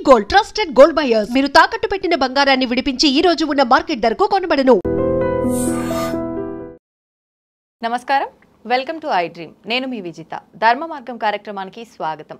Gold, trusted gold buyers. మీరు తాకట్టు పెట్టిన బంగారాన్ని విడిపించి ఈ రోజు ఉన్న మార్కెట్ ధరకు కొనబడను. నమస్కారం, వెల్కమ్ టు ఐ డ్రీమ్. నేను మీ విజిత. ధర్మ మార్గం కార్యక్రమానికి స్వాగతం.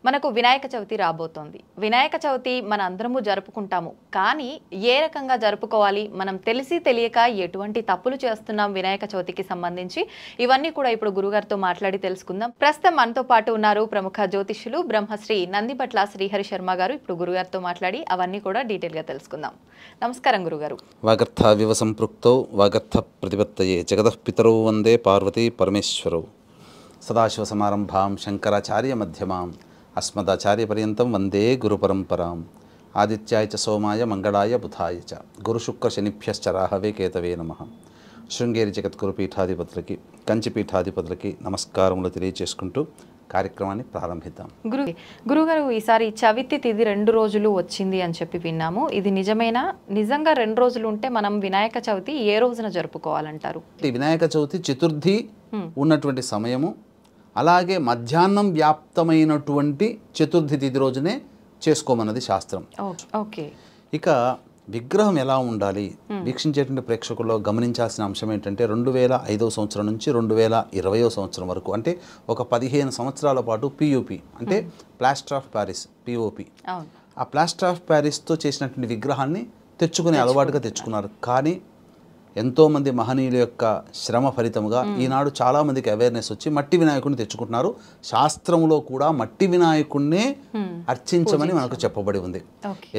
మనకు వినాయక చవితి రాబోతోంది. వినాయక చవితి మన అందరము జరుపుకుంటాము, కానీ ఏ రకంగా జరుపుకోవాలి, మనం తెలిసి తెలియక ఎటువంటి తప్పులు చేస్తున్నాం వినాయక చవితికి సంబంధించి, ఇవన్నీ కూడా ఇప్పుడు గురుగారితో మాట్లాడి తెలుసుకుందాం. ప్రస్తుతం మనతో పాటు ఉన్నారు ప్రముఖ జ్యోతిష్యులు బ్రహ్మశ్రీ నందిపట్ల శ్రీహరి శర్మ గారు. ఇప్పుడు గురుగారితో మాట్లాడి అవన్నీ కూడా డీటెయిల్గా తెలుసుకుందాం. నమస్కారం గురుగారు. వాగర్థావివ సంపృక్తౌ వాగర్థ ప్రతిపత్తయే జగతః పితరౌ వందే పార్వతీ పరమేశ్వరౌ. సదాశివ సమారంభాం శంకరాచార్య మధ్యమాం అస్మదాచార్య పర్యంతం వందే గురు పరంపరాం. ఆదిత్యాయ చ సోమాయ మంగళాయ బుధాయ చ గురుశుక్ర శనిభ్యశ్చ రాహవే కేతవే నమః. శృంగేరి జగద్గురు పీఠాధిపతులకి, కంచి పీఠాధిపతులకి నమస్కారములు తెలియజేసుకుంటూ కార్యక్రమాన్ని ప్రారంభిద్దాం. గురుగారు, ఈసారి చవితి తిథి 2 రోజులు వచ్చింది అని చెప్పి విన్నాము. ఇది నిజమేనా? నిజంగా 2 రోజులు ఉంటే మనం వినాయక చవితి ఏ రోజున జరుపుకోవాలంటారు? వినాయక చవితి చతుర్థి ఉన్నటువంటి సమయము, అలాగే మధ్యాహ్నం వ్యాప్తమైనటువంటి చతుర్థి తిథి రోజునే చేసుకోమన్నది శాస్త్రం. ఓకే. ఇక విగ్రహం ఎలా ఉండాలి, వీక్షించేటువంటి ప్రేక్షకుల్లో గమనించాల్సిన అంశం ఏంటంటే 2005వ సంవత్సరం నుంచి 2020వ సంవత్సరం వరకు, అంటే ఒక 15 సంవత్సరాల పాటు పిఓపి అంటే ప్లాస్టర్ ఆఫ్ ప్యారిస్, పిఓపి, ఆ ప్లాస్టర్ ఆఫ్ ప్యారిస్తో చేసినటువంటి విగ్రహాన్ని తెచ్చుకునే అలవాటుగా తెచ్చుకున్నారు. కానీ ఎంతోమంది మహనీయుల యొక్క శ్రమ ఫలితముగా ఈనాడు చాలామందికి అవేర్నెస్ వచ్చి మట్టి వినాయకుడిని తెచ్చుకుంటున్నారు. శాస్త్రంలో కూడా మట్టి వినాయకుడినే అర్చించమని మనకు చెప్పబడి ఉంది.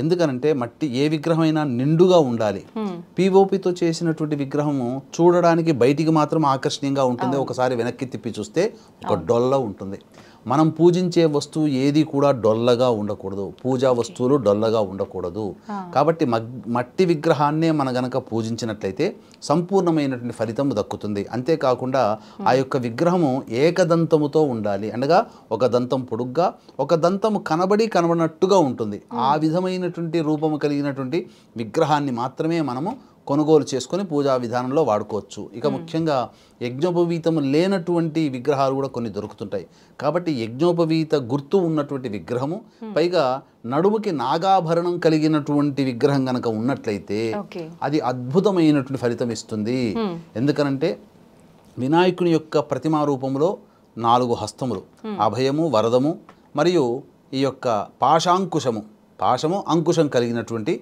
ఎందుకనంటే మట్టి ఏ విగ్రహమైనా నిండుగా ఉండాలి. పిఓపితో చేసినటువంటి విగ్రహము చూడడానికి బయటికి మాత్రం ఆకర్షణీయంగా ఉంటుంది, ఒకసారి వెనక్కి తిప్పి చూస్తే ఒక డొల్ల ఉంటుంది. మనం పూజించే వస్తువు ఏది కూడా డొల్లగా ఉండకూడదు, పూజా వస్తువులు డొల్లగా ఉండకూడదు. కాబట్టి మట్టి విగ్రహాన్నే మన గనక పూజించినట్లయితే సంపూర్ణమైనటువంటి ఫలితం దక్కుతుంది. అంతేకాకుండా ఆ యొక్క విగ్రహము ఏకదంతముతో ఉండాలి, అనగా ఒక దంతం పొడుగ్గా, ఒక దంతము కనబడినట్టుగా ఉంటుంది. ఆ విధమైనటువంటి రూపము కలిగినటువంటి విగ్రహాన్ని మాత్రమే మనము కొనుగోలు చేసుకొని పూజా విధానంలో వాడుకోవచ్చు. ఇక ముఖ్యంగా యజ్ఞోపవీతము లేనటువంటి విగ్రహాలు కూడా కొన్ని దొరుకుతుంటాయి. కాబట్టి యజ్ఞోపవీత గుర్తు ఉన్నటువంటి విగ్రహము, పైగా నడుముకి నాగాభరణం కలిగినటువంటి విగ్రహం కనుక ఉన్నట్లయితే అది అద్భుతమైనటువంటి ఫలితం ఇస్తుంది. ఎందుకనంటే వినాయకుని యొక్క ప్రతిమా రూపంలో 4 హస్తములు, అభయము, వరదము మరియు ఈ యొక్క పాశము అంకుశం కలిగినటువంటి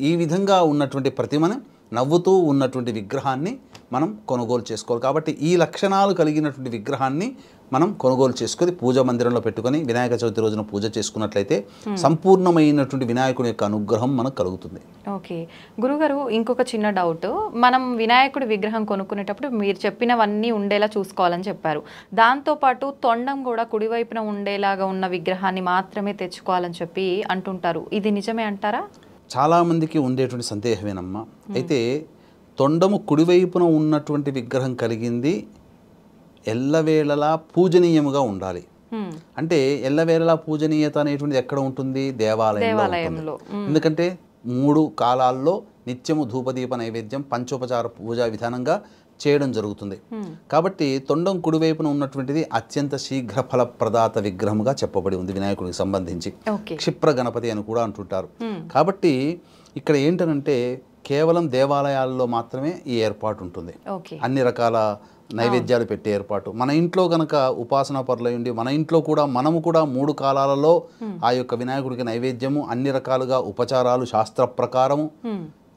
ఈ విధంగా ఉన్నటువంటి ప్రతిమను, నవ్వుతూ ఉన్నటువంటి విగ్రహాన్ని మనం కొనుగోలు చేసుకోవాలి. కాబట్టి ఈ లక్షణాలు కలిగినటువంటి విగ్రహాన్ని మనం కొనుగోలు చేసుకొని పూజా మందిరంలో పెట్టుకొని వినాయక చవితి రోజున పూజ చేసుకున్నట్లయితే సంపూర్ణమైనటువంటి వినాయకుడి యొక్క అనుగ్రహం మనకు కలుగుతుంది. ఓకే గురుగారు, ఇంకొక చిన్న డౌట్. మనం వినాయకుడి విగ్రహం కొనుక్కునేటప్పుడు మీరు చెప్పినవన్నీ ఉండేలా చూసుకోవాలని చెప్పారు. దాంతోపాటు తొండం కూడా కుడివైపున ఉండేలాగా ఉన్న విగ్రహాన్ని మాత్రమే తెచ్చుకోవాలని చెప్పి అంటుంటారు. ఇది నిజమే అంటారా? చాలామందికి ఉండేటువంటి సందేహమేనమ్మా. అయితే తొండము కుడివైపున ఉన్నటువంటి విగ్రహం కలిగింది ఎల్లవేళలా పూజనీయముగా ఉండాలి. అంటే ఎల్లవేళలా పూజనీయత అనేటువంటిది ఎక్కడ ఉంటుంది? దేవాలయంలో. ఎందుకంటే 3 కాలాల్లో నిత్యము ధూపదీప నైవేద్యం పంచోపచార పూజా విధానంగా చేయడం జరుగుతుంది. కాబట్టి తొండం కుడివైపున ఉన్నటువంటిది అత్యంత శీఘ్ర ఫలప్రదాత విగ్రహముగా చెప్పబడి ఉంది వినాయకుడికి సంబంధించి. క్షిప్ర గణపతి అని కూడా అంటుంటారు. కాబట్టి ఇక్కడ ఏంటనంటే కేవలం దేవాలయాల్లో మాత్రమే ఈ ఏర్పాటు ఉంటుంది. అన్ని రకాల నైవేద్యాలు పెట్టే ఏర్పాటు మన ఇంట్లో కనుక ఉపాసనా పరులై ఉండి మన ఇంట్లో కూడా మనము కూడా 3 కాలాలలో ఆ యొక్క వినాయకుడికి నైవేద్యము అన్ని రకాలుగా ఉపచారాలు శాస్త్ర ప్రకారము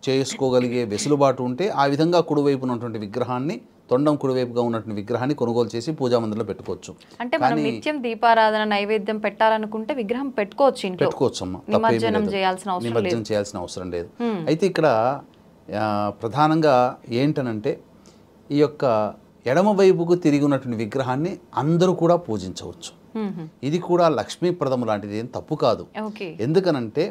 చేసుకోగలిగే వెసులుబాటు ఉంటే ఆ విధంగా కుడివైపున ఉన్నటువంటి విగ్రహాన్ని, తొండం కుడివైపుగా ఉన్నటువంటి విగ్రహాన్ని కొనుగోలు చేసి పూజా మందిరంలో పెట్టుకోవచ్చు. అంటే మనం నిత్యం దీపారాధన నైవేద్యం పెట్టాలనుకుంటే విగ్రహం పెట్టుకోవచ్చు అమ్మా, నిమజ్జనం చేయాల్సిన అవసరం లేదు. అయితే ఇక్కడ ప్రధానంగా ఏంటనంటే ఈ యొక్క ఎడమ వైపుకు తిరిగి ఉన్నటువంటి విగ్రహాన్ని అందరూ కూడా పూజించవచ్చు. ఇది కూడా లక్ష్మీప్రదము లాంటిది, ఏం తప్పు కాదు. ఎందుకనంటే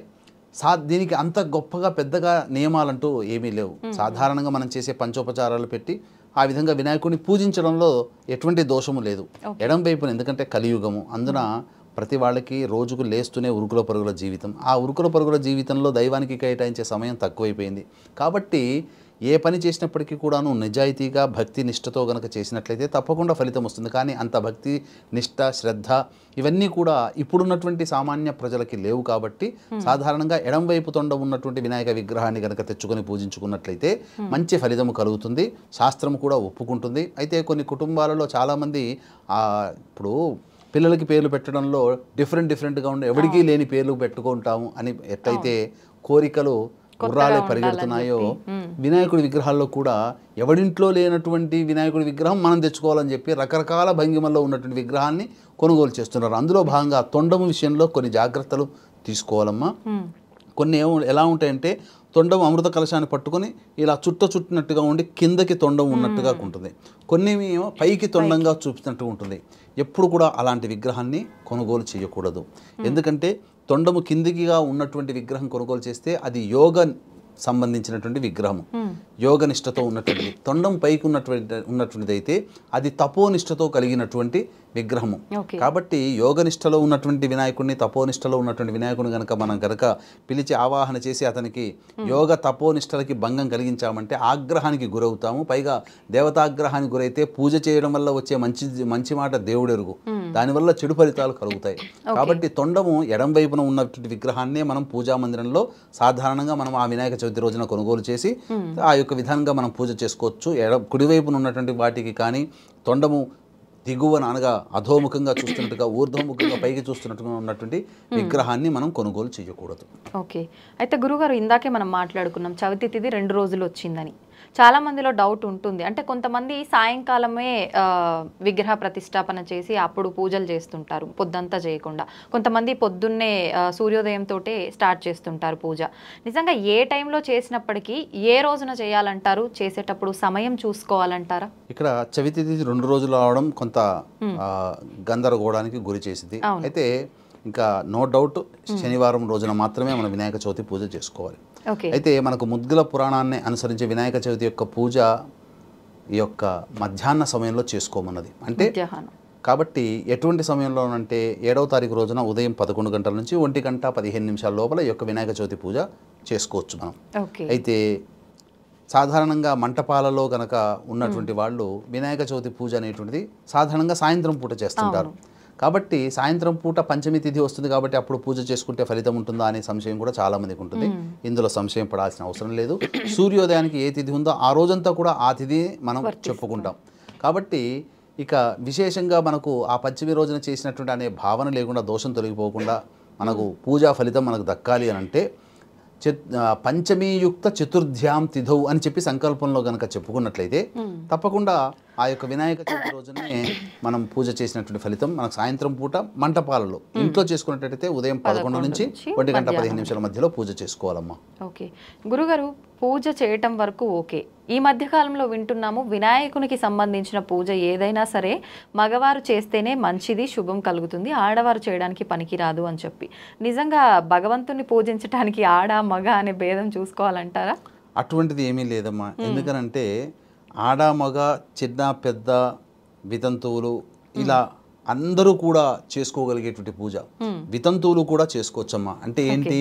దీనికి అంత గొప్పగా పెద్దగా నియమాలంటూ ఏమీ లేవు. సాధారణంగా మనం చేసే పంచోపచారాలు పెట్టి ఆ విధంగా వినాయకుడిని పూజించడంలో ఎటువంటి దోషము లేదు. ఎడం వైపున, ఎందుకంటే కలియుగము, అందున ప్రతి వాళ్ళకి రోజుకు లేస్తూనే ఉరుకుల పరుగుల జీవితం. ఆ ఉరుకుల పరుగుల జీవితంలో దైవానికి కేటాయించే సమయం తక్కువైపోయింది. కాబట్టి ఏ పని చేసినప్పటికీ కూడాను నిజాయితీగా భక్తి నిష్ఠతో గనక చేసినట్లయితే తప్పకుండా ఫలితం వస్తుంది. కానీ అంత భక్తి నిష్ఠ శ్రద్ధ ఇవన్నీ కూడా ఇప్పుడున్నటువంటి సామాన్య ప్రజలకి లేవు. కాబట్టి సాధారణంగా ఎడంవైపు తొండం ఉన్నటువంటి వినాయక విగ్రహాన్ని గనక తెచ్చుకొని పూజించుకున్నట్లయితే మంచి ఫలితం కలుగుతుంది. శాస్త్రం కూడా ఒప్పుకుంటుంది. అయితే కొన్ని కుటుంబాలలో చాలామంది ఇప్పుడు పిల్లలకి పేర్లు పెట్టడంలో డిఫరెంట్గా ఉండే ఎవరికీ లేని పేర్లు పెట్టుకుంటాము అని ఎట్లయితే కోరికలు గుర్రాలే పరిగెడుతున్నాయో వినాయకుడి విగ్రహాల్లో కూడా ఎవడింట్లో లేనటువంటి వినాయకుడి విగ్రహం మనం తెచ్చుకోవాలని చెప్పి రకరకాల భంగిమల్లో ఉన్నటువంటి విగ్రహాన్ని కొనుగోలు చేస్తున్నారు. అందులో భాగంగా తొండము విషయంలో కొన్ని జాగ్రత్తలు తీసుకోవాలమ్మా. కొన్ని ఎలా ఉంటాయంటే తొండం అమృత కలశాన్ని పట్టుకొని ఇలా చుట్టినట్టుగా ఉండి కిందకి తొండం ఉన్నట్టుగా ఉంటుంది. కొన్ని పైకి తొండంగా చూపినట్టుగా ఉంటుంది. ఎప్పుడు కూడా అలాంటి విగ్రహాన్ని కొనుగోలు చేయకూడదు. ఎందుకంటే తొండము కిందికిగా ఉన్నటువంటి విగ్రహం కొనుగోలు చేస్తే అది యోగ సంబంధించినటువంటి విగ్రహము, యోగనిష్టతో ఉన్నటువంటి. తొండం పైకి ఉన్నటువంటిది అయితే అది తపోనిష్టతో కలిగినటువంటి విగ్రహము. కాబట్టి యోగనిష్టలో ఉన్నటువంటి వినాయకుడిని తపోనిష్టలో ఉన్నటువంటి వినాయకుడిని కనుక మనం కనుక పిలిచి ఆవాహన చేసి అతనికి యోగ తపోనిష్టలకి భంగం కలిగించామంటే ఆగ్రహానికి గురవుతాము. పైగా దేవతాగ్రహానికి గురైతే పూజ చేయడం వల్ల వచ్చే మంచి మాట దేవుడెరుగు, దానివల్ల చెడు ఫలితాలు కలుగుతాయి. కాబట్టి తొండము ఎడం వైపున ఉన్నటువంటి విగ్రహాన్నే మనం పూజా మందిరంలో సాధారణంగా మనం ఆ వినాయక చవితి రోజున కొనుగోలు చేసి ఆ యొక్క విధానంగా మనం పూజ చేసుకోవచ్చు. కుడివైపున ఉన్నటువంటి వాటికి కానీ తొండము దిగువన అనగా అధోముఖంగా చూస్తున్నట్టుగా ఊర్ధ్వముఖంగా పైకి చూస్తున్నట్టుగా ఉన్నటువంటి విగ్రహాన్ని మనం కొనుగోలు చేయకూడదు. ఓకే. అయితే గురుగారు ఇందాకే మనం మాట్లాడుకున్నాం చవితి తిథి 2 రోజులు వచ్చిందని. చాలా మందిలో డౌట్ ఉంటుంది. అంటే కొంతమంది సాయంకాలమే విగ్రహ ప్రతిష్టాపన చేసి అప్పుడు పూజలు చేస్తుంటారు పొద్దంతా చేయకుండా. కొంతమంది పొద్దున్నే సూర్యోదయంతో స్టార్ట్ చేస్తుంటారు పూజ. నిజంగా ఏ టైంలో చేసినప్పటికీ ఏ రోజున చేయాలంటారు? చేసేటప్పుడు సమయం చూసుకోవాలంటారా? ఇక్కడ చవితి తిథి 2 రోజులు రావడం కొంత గందరగోళానికి గురి చేసింది. అయితే ఇంకా నో డౌట్ శనివారం రోజున మాత్రమే మనం వినాయక చవితి పూజ చేసుకోవాలి. అయితే మనకు ముద్గల పురాణాన్ని అనుసరించి వినాయక చవితి యొక్క పూజ ఈ యొక్క మధ్యాహ్న సమయంలో చేసుకోమన్నది. అంటే కాబట్టి ఎటువంటి సమయంలో అంటే 7వ తారీఖు రోజున ఉదయం 11 గంటల నుంచి 1 గంట 15 నిమిషాల లోపల ఈ యొక్క వినాయక చవితి పూజ చేసుకోవచ్చు మనం. అయితే సాధారణంగా మంటపాలలో గనక ఉన్నటువంటి వాళ్ళు వినాయక చవితి పూజ అనేటువంటిది సాధారణంగా సాయంత్రం పూట చేస్తుంటారు. కాబట్టి సాయంత్రం పూట పంచమి తిథి వస్తుంది కాబట్టి అప్పుడు పూజ చేసుకుంటే ఫలితం ఉంటుందా అనే సంశయం కూడా చాలా మందికి ఉంటుంది. ఇందులో సంశయం పడాల్సిన అవసరం లేదు. సూర్యోదయానికి ఏ తిథి ఉందో ఆ రోజంతా కూడా ఆ తిథి మనం చెప్పుకుంటాం. కాబట్టి ఇక విశేషంగా మనకు ఆ పంచమి రోజున చేసినటువంటి అనే భావన లేకుండా దోషం తొలగిపోకుండా మనకు పూజా ఫలితం మనకు దక్కాలి అని అంటే పంచమీయుక్త చతుర్థ్యాం తిథౌ అని చెప్పి సంకల్పంలో గనక చెప్పుకున్నట్లయితే తప్పకుండా ఆ యొక్క వినాయక చవితి రోజునే మనం పూజ చేసినటువంటి ఫలితం మనకు సాయంత్రం పూట మంటపాలలో ఇంట్లో చేసుకున్నట్టయితే ఉదయం 11 నుంచి 1 గంట 15 నిమిషాల మధ్యలో పూజ చేసుకోవాలమ్మా. ఓకే గురుగారు, పూజ చేయటం వరకు ఓకే. ఈ మధ్యకాలంలో వింటున్నాము వినాయకునికి సంబంధించిన పూజ ఏదైనా సరే మగవారు చేస్తేనే మంచిది, శుభం కలుగుతుంది, ఆడవారు చేయడానికి పనికిరాదు అని చెప్పి. నిజంగా భగవంతుని పూజించడానికి ఆడ మగ అనే భేదం చూసుకోవాలంటారా? అటువంటిది ఏమీ లేదమ్మా. ఎందుకనంటే ఆడ మగ చిన్న పెద్ద వితంతువులు ఇలా అందరూ కూడా చేసుకోగలిగేటువంటి పూజ. వితంతువులు కూడా చేసుకోవచ్చమ్మా. అంటే ఏంటి,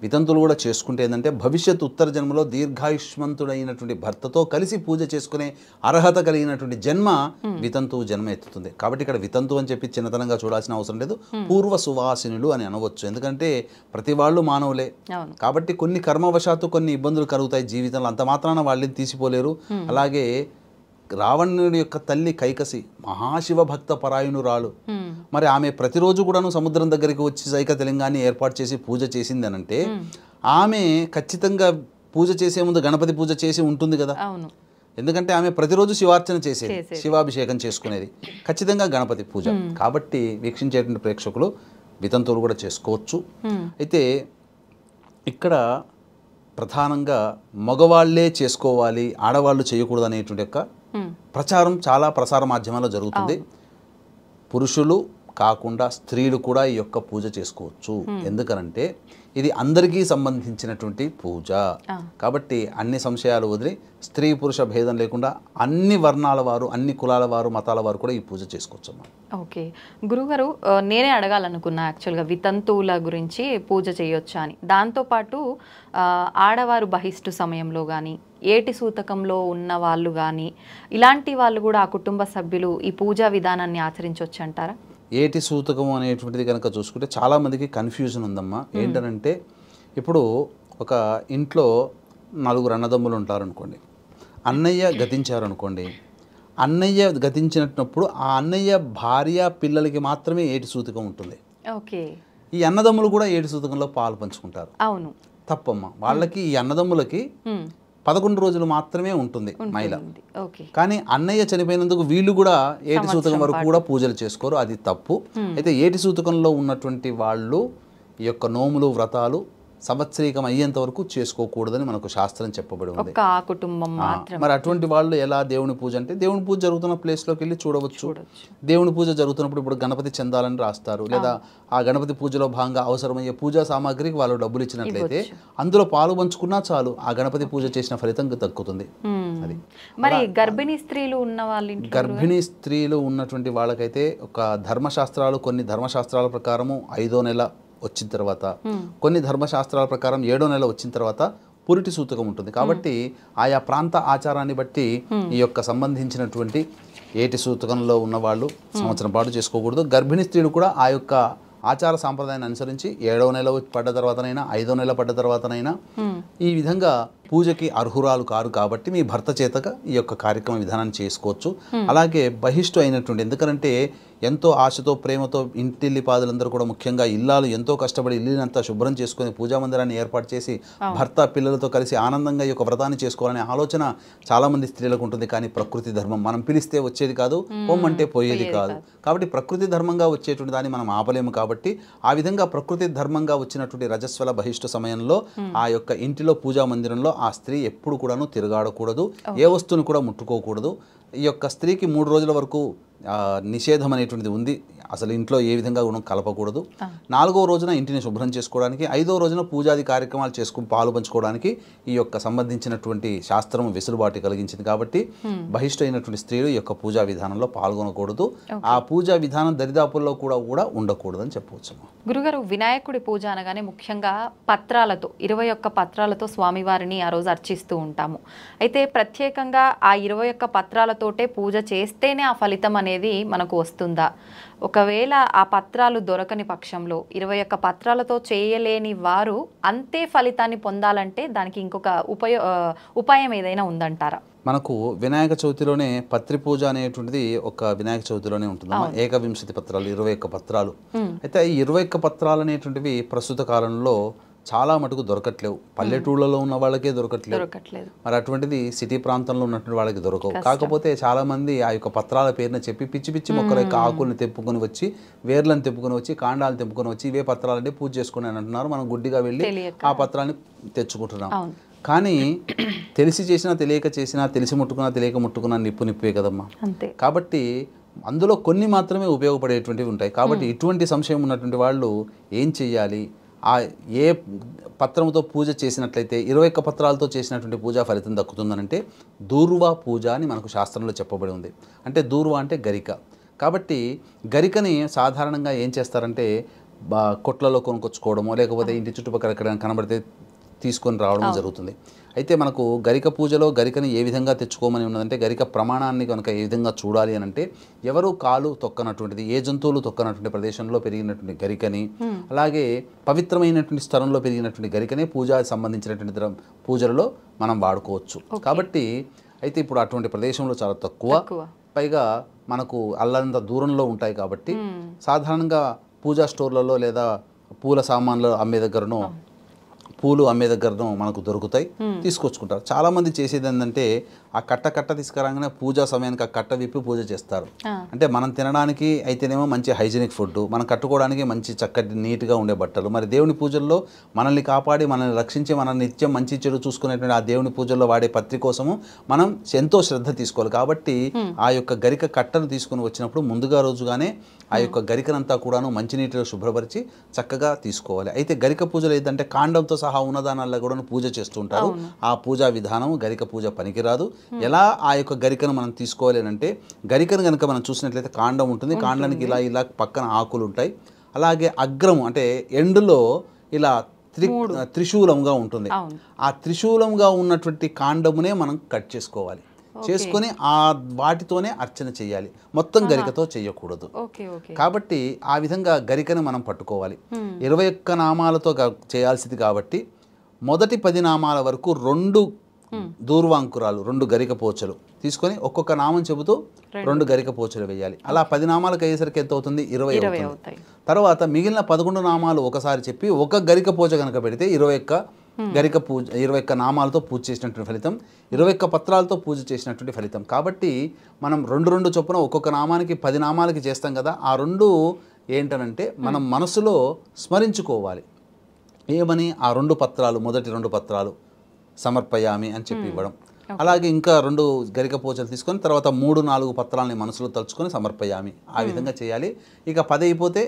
వితంతువులు కూడా చేసుకుంటే ఏంటంటే భవిష్యత్తు ఉత్తర జన్మలో దీర్ఘాయుష్మంతుడైనటువంటి భర్తతో కలిసి పూజ చేసుకునే అర్హత కలిగినటువంటి జన్మ వితంతువు జన్మ ఎత్తుతుంది. కాబట్టి ఇక్కడ వితంతు అని చెప్పి చిన్నతనంగా చూడాల్సిన అవసరం లేదు. పూర్వ సువాసినులు అని అనవచ్చు. ఎందుకంటే ప్రతి వాళ్ళు మానవులే కాబట్టి కొన్ని కర్మవశాత్తు కొన్ని ఇబ్బందులు కలుగుతాయి జీవితంలో. అంత మాత్రాన వాళ్ళని తీసిపోలేరు. అలాగే రావణుడి యొక్క తల్లి కైకసి మహాశివ భక్త పరాయణురాలు. మరి ఆమె ప్రతిరోజు కూడాను సముద్రం దగ్గరికి వచ్చి సైక తెలంగాణ ఏర్పాటు చేసి పూజ చేసింది అనంటే ఆమె ఖచ్చితంగా పూజ చేసే ముందు గణపతి పూజ చేసి ఉంటుంది కదా. ఎందుకంటే ఆమె ప్రతిరోజు శివార్చన చేసేది, శివాభిషేకం చేసుకునేది, ఖచ్చితంగా గణపతి పూజ. కాబట్టి వీక్షించేటువంటి ప్రేక్షకులు వితంతువులు కూడా చేసుకోవచ్చు. అయితే ఇక్కడ ప్రధానంగా మగవాళ్లే చేసుకోవాలి, ఆడవాళ్ళు చేయకూడదు అనేటువంటి యొక్క ప్రచారం చాలా ప్రసార మాధ్యమాల్లో జరుగుతుంది. పురుషులు కాకుండా స్త్రీలు కూడా ఈ యొక్క పూజ చేసుకోవచ్చు. ఎందుకనంటే ఇది అందరికీ సంబంధించినటువంటి పూజ కాబట్టి అన్ని సంశయాలు వదిలి స్త్రీ పురుష భేదం లేకుండా అన్ని వర్ణాల వారు, అన్ని కులాల వారు, మతాల వారు కూడా ఈ పూజ చేసుకోవచ్చు అమ్మా. ఓకే గురుగారు, నేనే అడగాలనుకున్నా యాక్చువల్గా వితంతువుల గురించి పూజ చేయొచ్చా అని. దాంతోపాటు ఆడవారు బహిష్టు సమయంలో కానీ, ఏటి సూతకంలో ఉన్న వాళ్ళు కానీ, ఇలాంటి వాళ్ళు కూడా ఆ కుటుంబ సభ్యులు ఈ పూజా విధానాన్ని ఆచరించవచ్చు అంటారా? ఏటి సూతకం అనేటువంటిది కనుక చూసుకుంటే చాలామందికి కన్ఫ్యూజన్ ఉందమ్మా. ఏంటనంటే ఇప్పుడు ఒక ఇంట్లో 4 అన్నదమ్ములు ఉంటారనుకోండి, అన్నయ్య గతించారనుకోండి, అన్నయ్య గతించినప్పుడు ఆ అన్నయ్య భార్య పిల్లలకి మాత్రమే ఏటి సూతకం ఉంటుంది. ఓకే, ఈ అన్నదమ్ములు కూడా ఏటి సూతకంలో పాలు పంచుకుంటారు. అవును, తప్పమ్మా. వాళ్ళకి ఈ అన్నదమ్ములకి 11 రోజులు మాత్రమే ఉంటుంది మహిళ. కానీ అన్నయ్య చనిపోయినందుకు వీళ్ళు కూడా ఏటి సూతకం వరకు కూడా పూజలు చేసుకోరు, అది తప్పు. అయితే ఏటి సూతకంలో ఉన్నటువంటి వాళ్ళు ఈ యొక్క నోములు వ్రతాలు సంవత్సరీకం అయ్యేంత వరకు చేసుకోకూడదని మనకు శాస్త్రం చెప్పబడి ఉంది. మరి అటువంటి వాళ్ళు ఎలా దేవుని పూజ అంటే దేవుని పూజ జరుగుతున్న ప్లేస్లోకి వెళ్ళి చూడవచ్చు. దేవుని పూజ జరుగుతున్నప్పుడు ఇప్పుడు గణపతి చెందాలని రాస్తారు, లేదా ఆ గణపతి పూజలో భాగంగా అవసరమయ్యే పూజా సామాగ్రికి వాళ్ళు డబ్బులు ఇచ్చినట్లయితే అందులో పాలు పంచుకున్నా చాలు, ఆ గణపతి పూజ చేసిన ఫలితం దక్కుతుంది. అది మరి గర్భిణీ స్త్రీలు ఉన్న వాళ్ళు, గర్భిణీ స్త్రీలు ఉన్నటువంటి వాళ్ళకైతే ఒక ధర్మశాస్త్రాలు, కొన్ని ధర్మశాస్త్రాల ప్రకారము 5వ నెల వచ్చిన తర్వాత, కొన్ని ధర్మశాస్త్రాల ప్రకారం 7వ నెల వచ్చిన తర్వాత పురిటి సూతకం ఉంటుంది. కాబట్టి ఆయా ప్రాంత ఆచారాన్ని బట్టి ఈ యొక్క సంబంధించినటువంటి ఏటి సూతకంలో ఉన్న వాళ్ళు సంవత్సరం పాటు చేసుకోకూడదు. గర్భిణీ స్త్రీలు కూడా ఆ యొక్క ఆచార సాంప్రదాయాన్ని అనుసరించి 7వ నెల పడ్డ తర్వాతనైనా, 5వ నెల పడ్డ తర్వాతనైనా ఈ విధంగా పూజకి అర్హురాలు కారు కాబట్టి మీ భర్త చేతగా ఈ యొక్క కార్యక్రమ విధానాన్ని చేసుకోవచ్చు. అలాగే బహిష్టు అయినటువంటి, ఎందుకంటే ఎంతో ఆశతో ప్రేమతో ఇంటిల్లి పాదులందరూ కూడా, ముఖ్యంగా ఇల్లాలు ఎంతో కష్టపడి ఇల్లునంతా శుభ్రం చేసుకుని పూజా మందిరాన్ని ఏర్పాటు చేసి భర్త పిల్లలతో కలిసి ఆనందంగా ఈ యొక్క వ్రతాన్ని చేసుకోవాలనే ఆలోచన చాలామంది స్త్రీలకు ఉంటుంది. కానీ ప్రకృతి ధర్మం, మనం పిలిస్తే వచ్చేది కాదు, పొమ్మంటే పోయేది కాదు. కాబట్టి ప్రకృతి ధర్మంగా వచ్చేటువంటి దాన్ని మనం ఆపలేము. కాబట్టి ఆ విధంగా ప్రకృతి ధర్మంగా వచ్చినటువంటి రజస్వల బహిష్టు సమయంలో ఆ యొక్క ఇంటిలో పూజా మందిరంలో ఆ స్త్రీ ఎప్పుడు కూడాను తిరగాడకూడదు, ఏ వస్తువుని కూడా ముట్టుకోకూడదు. ఈ యొక్క స్త్రీకి 3 రోజుల వరకు నిషేధం అనేటువంటిది ఉంది. అసలు ఇంట్లో ఏ విధంగా కూడా కలపకూడదు. 4వ రోజున ఇంటిని శుభ్రం చేసుకోవడానికి, 5వ రోజున పూజాది కార్యక్రమాలు చేసుకుని పాలు పంచుకోవడానికి ఈ యొక్క సంబంధించినటువంటి శాస్త్రం వెసులుబాటు కలిగించింది. కాబట్టి బహిష్టు అయినటువంటి స్త్రీలు ఈ యొక్క పూజా విధానంలో పాల్గొనకూడదు. ఆ పూజా విధానం దరిదాపుల్లో కూడా ఉండకూడదు అని చెప్పవచ్చు. గురుగారు, వినాయకుడి పూజ అనగానే ముఖ్యంగా పత్రాలతో, 21 పత్రాలతో స్వామివారిని ఆ రోజు అర్చిస్తూ ఉంటాము. అయితే ప్రత్యేకంగా ఆ 21 పత్రాలతోటే పూజ చేస్తేనే ఆ ఫలితం అనేది మనకు వస్తుందా? ఒకవేళ ఆ పత్రాలు దొరకని పక్షంలో 21 పత్రాలతో చేయలేని వారు అంతే ఫలితాన్ని పొందాలంటే దానికి ఇంకొక ఉపాయం ఏదైనా ఉందంటారా? మనకు వినాయక చవితిలోనే పత్రి పూజ అనేటువంటిది ఒక వినాయక చవితిలోనే ఉంటుంది. 21 పత్రాలు, 21 పత్రాలు. అయితే ఈ 21 పత్రాలు అనేటువంటివి ప్రస్తుత కాలంలో చాలా మటుకు దొరకట్లేవు. పల్లెటూళ్ళలో ఉన్న వాళ్ళకే దొరకట్లేదు. మరి అటువంటిది సిటీ ప్రాంతంలో ఉన్నటువంటి వాళ్ళకి దొరకవు. కాకపోతే చాలా మంది ఆ యొక్క పత్రాల పేరున చెప్పి పిచ్చి పిచ్చి మొక్కల యొక్క ఆకుల్ని తెప్పుకొని వచ్చి, వేర్లను తెప్పుకొని వచ్చి, కాండాలను తెప్పుకొని వచ్చి ఇవే పత్రాలంటే పూజ చేసుకుని అని అంటున్నారు. మనం గుడ్డిగా వెళ్ళి ఆ పత్రాన్ని తెచ్చుకుంటున్నాం. కానీ తెలిసి చేసినా తెలియక చేసినా, తెలిసి ముట్టుకున్నా తెలియక ముట్టుకున్నా నిప్పే కదమ్మా. కాబట్టి అందులో కొన్ని మాత్రమే ఉపయోగపడేటువంటివి ఉంటాయి. కాబట్టి ఇటువంటి సంశయం ఉన్నటువంటి వాళ్ళు ఏం చెయ్యాలి? ఏ పత్రంతో పూజ చేసినట్లయితే 21 పత్రాలతో చేసినటువంటి పూజా ఫలితం దక్కుతుందనంటే దూర్వా పూజ అని మనకు శాస్త్రంలో చెప్పబడి ఉంది. అంటే దూర్వా అంటే గరిక. కాబట్టి గరికని సాధారణంగా ఏం చేస్తారంటే కొట్లలో కొనుక్కొచ్చుకోవడమో, లేకపోతే ఇంటి చుట్టుపక్కల ఎక్కడైనా కనబడితే తీసుకొని రావడం జరుగుతుంది. అయితే మనకు గరిక పూజలో గరికని ఏ విధంగా తెచ్చుకోమని ఉన్నదంటే, గరిక ప్రమాణాన్ని కనుక ఏ విధంగా చూడాలి అని అంటే, ఎవరు కాలు తొక్కనటువంటిది, ఏ జంతువులు తొక్కనటువంటి ప్రదేశంలో పెరిగినటువంటి గరికని, అలాగే పవిత్రమైనటువంటి స్థలంలో పెరిగినటువంటి గరికనే పూజ సంబంధించినటువంటి పూజలలో మనం వాడుకోవచ్చు. కాబట్టి అయితే ఇప్పుడు అటువంటి ప్రదేశంలో చాలా తక్కువ, పైగా మనకు అల్లంత దూరంలో ఉంటాయి. కాబట్టి సాధారణంగా పూజా స్టోర్లలో లేదా పూల సామాన్లు అమ్మే దగ్గరనో, పూలు అమ్మే దగ్గరనో మనకు దొరుకుతాయి, తీసుకొచ్చుకుంటారు. చాలామంది చేసేది ఏంటంటే ఆ కట్ట తీసుకురాగానే పూజా సమయానికి ఆ కట్ట విప్పి పూజ చేస్తారు. అంటే మనం తినడానికి అయితేనేమో మంచి హైజీనిక్ ఫుడ్, మనం కట్టుకోవడానికి మంచి చక్కటి నీట్గా ఉండే బట్టలు. మరి దేవుని పూజల్లో మనల్ని కాపాడి, మనల్ని రక్షించి, మన నిత్యం మంచి చెడు చూసుకునేటువంటి ఆ దేవుని పూజల్లో వాడే పత్రి కోసము మనం ఎంతో శ్రద్ధ తీసుకోవాలి. కాబట్టి ఆ యొక్క గరిక కట్టను తీసుకుని వచ్చినప్పుడు ముందుగా రోజుగానే ఆ యొక్క గరికనంతా కూడాను మంచినీటిలో శుభ్రపరిచి చక్కగా తీసుకోవాలి. అయితే గరిక పూజలు ఏంటంటే కాండంతో సహా ఉన్నదానాల్లో కూడా పూజ చేస్తూ ఉంటారు. ఆ పూజా విధానం గరిక పూజ పనికిరాదు. ఎలా ఆ యొక్క గరికను మనం తీసుకోవాలి అంటే, గరికను కనుక మనం చూసినట్లయితే కాండం ఉంటుంది, కాండానికి ఇలా ఇలా పక్కన ఆకులు ఉంటాయి. అలాగే అగ్రము అంటే ఎండులో ఇలా త్రిశూలంగా ఉంటుంది. ఆ త్రిశూలంగా ఉన్నటువంటి కాండమునే మనం కట్ చేసుకోవాలి. చేసుకొని ఆ వాటితోనే అర్చన చేయాలి, మొత్తం గరికతో చేయకూడదు. కాబట్టి ఆ విధంగా గరికను మనం పట్టుకోవాలి. 21 నామాలతో చేయాల్సింది కాబట్టి మొదటి 10 నామాల వరకు 2 దూర్వాంకురాలు 2 గరిక పోచలు తీసుకొని ఒక్కొక్క నామం చెబుతూ 2 గరిక పోచలు వేయాలి. అలా 10 నామాలకు అయ్యేసరికి ఎంత అవుతుంది? 20 అవుతుంది. తర్వాత మిగిలిన 11 నామాలు ఒకసారి చెప్పి ఒక గరిక పోచ కనుక పెడితే 21 గరిక పూజ 21 నామాలతో పూజ చేసినటువంటి ఫలితం, 21 పత్రాలతో పూజ చేసినటువంటి ఫలితం. కాబట్టి మనం 2 చొప్పున ఒక్కొక్క నామానికి 10 నామాలకి చేస్తాం కదా, ఆ 2 ఏంటనంటే మనం మనసులో స్మరించుకోవాలి. ఏమని? ఆ 2 పత్రాలు, మొదటి 2 పత్రాలు సమర్పయామి అని చెప్పి ఇవ్వడం. అలాగే ఇంకా 2 గరిక పూజలు తీసుకొని తర్వాత 3-4 పత్రాలని మనసులో తలుచుకొని సమర్పయామి, ఆ విధంగా చేయాలి. ఇక 10 అయిపోతే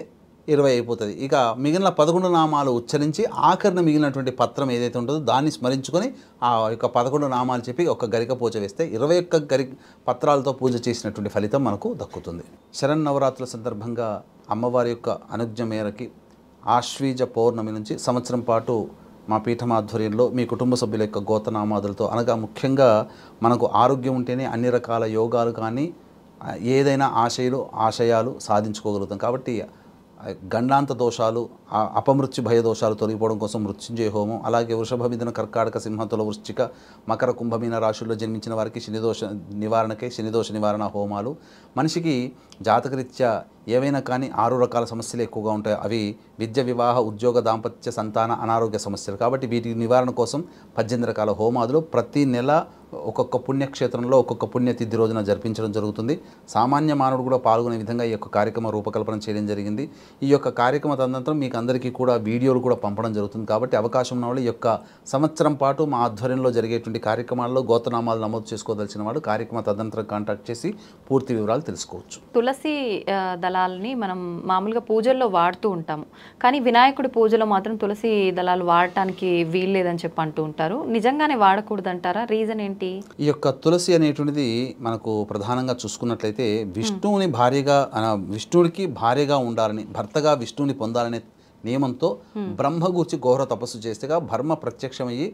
20 అయిపోతుంది. ఇక మిగిలిన 11 నామాలు ఉచ్చరించి ఆఖరిన మిగిలినటువంటి పత్రం ఏదైతే ఉంటుందో దాన్ని స్మరించుకొని ఆ యొక్క 11 నామాలు చెప్పి ఒక గరిక పూజ వేస్తే 21 పత్రాలతో పూజ చేసినటువంటి ఫలితం మనకు దక్కుతుంది. శరన్నవరాత్రుల సందర్భంగా అమ్మవారి యొక్క అనుజ్ఞ మేరకి ఆశ్వీజ పౌర్ణమి నుంచి సంవత్సరం పాటు మా పీఠం ఆధ్వర్యంలో మీ కుటుంబ సభ్యుల యొక్క గోతనామాదులతో, అనగా ముఖ్యంగా మనకు ఆరోగ్యం ఉంటేనే అన్ని రకాల యోగాలు కానీ ఏదైనా ఆశయాలు సాధించుకోగలుగుతాం. కాబట్టి గండాంత దోషాలు, అపమృత్యు భయ దోషాలు తొలగిపోవడం కోసం మృత్యుంజయ హోమం, అలాగే వృషభ మిథున కర్కాటక సింహతుల వృశ్చిక మకర కుంభమీన రాశుల్లో జన్మించిన వారికి శనిదోష నివారణకై శనిదోష నివారణ హోమాలు. మనిషికి జాతకరీత్యా ఏవైనా కానీ 6 రకాల సమస్యలు ఎక్కువగా ఉంటాయి. అవి విద్య, వివాహ, ఉద్యోగ, దాంపత్య, సంతాన, అనారోగ్య సమస్యలు. కాబట్టి వీటి నివారణ కోసం 18 రకాల హోమాదులు ప్రతి నెల ఒక్కొక్క పుణ్యక్షేత్రంలో ఒక్కొక్క పుణ్యతిథి రోజున జరిపించడం జరుగుతుంది. సామాన్య మానవుడు కూడా పాల్గొనే విధంగా ఈ యొక్క కార్యక్రమ రూపకల్పన చేయడం జరిగింది. ఈ యొక్క కార్యక్రమ తదనంతరం మీకు అందరికీ కూడా వీడియోలు కూడా పంపడం జరుగుతుంది. కాబట్టి అవకాశం ఉన్న వాళ్ళు ఈ యొక్క సంవత్సరం పాటు మా ఆధ్వర్యంలో జరిగేటువంటి కార్యక్రమాల్లో గోతనామాలు నమోదు చేసుకోదలిచిన వాడు కార్యక్రమ తదనంతరం కాంటాక్ట్ చేసి పూర్తి వివరాలు తెలుసుకోవచ్చు. తులసి దళాలని మనం మామూలుగా పూజల్లో వాడుతూ ఉంటాము, కానీ వినాయకుడి పూజలో మాత్రం తులసి దళాలు వాడటానికి వీల్లేదని చెప్పి అంటూ ఉంటారు. నిజంగానే వాడకూడదంటారా? రీజన్ ఏంటి? ఈ యొక్క తులసి అనేటువంటిది మనకు ప్రధానంగా చూసుకున్నట్లయితే విష్ణుడికి భార్యగా ఉండాలని, భర్తగా విష్ణువుని పొందాలనే నియమంతో బ్రహ్మగూర్చి ఘోర తపస్సు చేస్తేగా బ్రహ్మ ప్రత్యక్షమయ్యి